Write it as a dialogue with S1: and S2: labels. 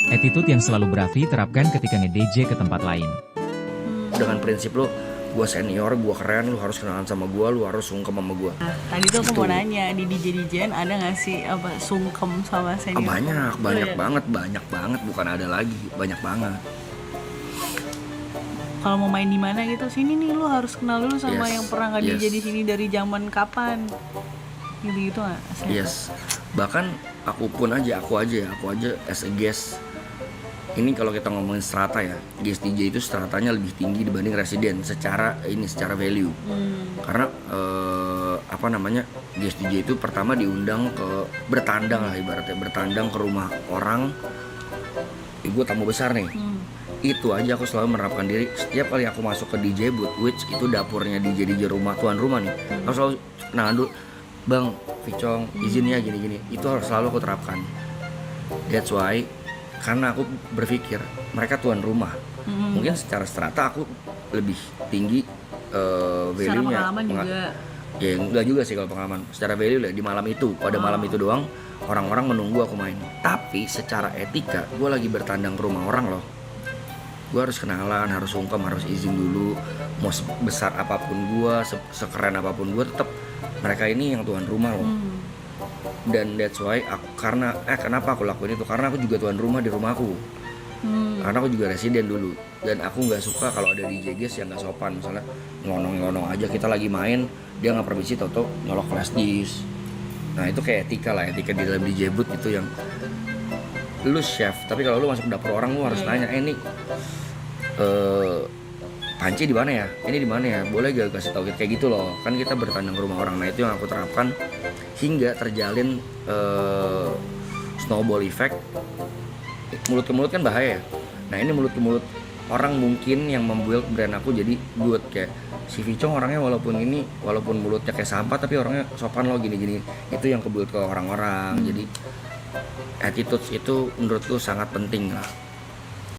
S1: Attitude yang selalu Bravi terapkan ketika nge-DJ ke tempat lain.
S2: Dengan prinsip lo, gue senior, gue keren, lu harus kenalan sama gue, lu harus sungkem sama gue.
S3: Nah, tadi tuh aku mau nanya, di DJ-DJan ada gak sih apa sungkem sama senior?
S2: Banyak banget, bukan ada lagi, banyak banget.
S3: Kalau mau main di mana gitu, sini nih lu harus kenal dulu sama
S2: Yes,
S3: yang pernah nggak DJ di sini dari zaman kapan, gitu nggak?
S2: Yes, bahkan aku aja as a guest. Ini kalau kita ngomongin strata ya, guest DJ itu stratanya lebih tinggi dibanding residen secara value. Karena guest DJ itu pertama diundang ke bertandang lah, ibaratnya bertandang ke rumah orang. Gue tamu besar nih. Itu aja aku selalu menerapkan diri setiap kali aku masuk ke DJ booth, which itu dapurnya DJ rumah, tuan rumah nih. Aku selalu kenalan dulu, Bang Vicong izin ya gini-gini. Itu harus selalu aku terapkan. That's why, karena aku berpikir mereka tuan rumah. Mungkin secara strata aku lebih tinggi value-nya.
S3: Secara pengalaman juga.
S2: Ya enggak juga sih kalau pengalaman. Secara value lah di malam itu, pada malam itu doang orang-orang menunggu aku main. Tapi secara etika, gue lagi bertandang ke rumah orang loh. Gue harus kenalan, harus sungkem, harus izin dulu. Mau sebesar apapun gue, sekeren apapun gue, tetap mereka ini yang tuan rumah loh. Dan that's why kenapa aku lakuin itu? Karena aku juga tuan rumah di rumahku. Karena aku juga residen dulu. Dan aku nggak suka kalau ada DJ guest yang nggak sopan, misalnya ngelonong aja kita lagi main, dia nggak permisi, toto nyolok flash disk. Nah itu kayak etika di dalam DJ booth itu yang lu chef, tapi kalau lu masuk ke dapur orang lu harus nanya, ini panci di mana ya? Ini di mana ya? Boleh gak kasih tahu kayak gitu loh. Kan kita bertandang ke rumah orang. Nah itu yang aku terapkan hingga terjalin snowball effect. Mulut ke mulut kan bahaya. Nah ini mulut ke mulut orang mungkin yang membuild brand aku jadi good. Kayak si Vicong orangnya walaupun mulutnya kayak sampah tapi orangnya sopan loh gini-gini. Itu yang kebuild ke orang-orang. Jadi attitude itu menurutku sangat penting lah.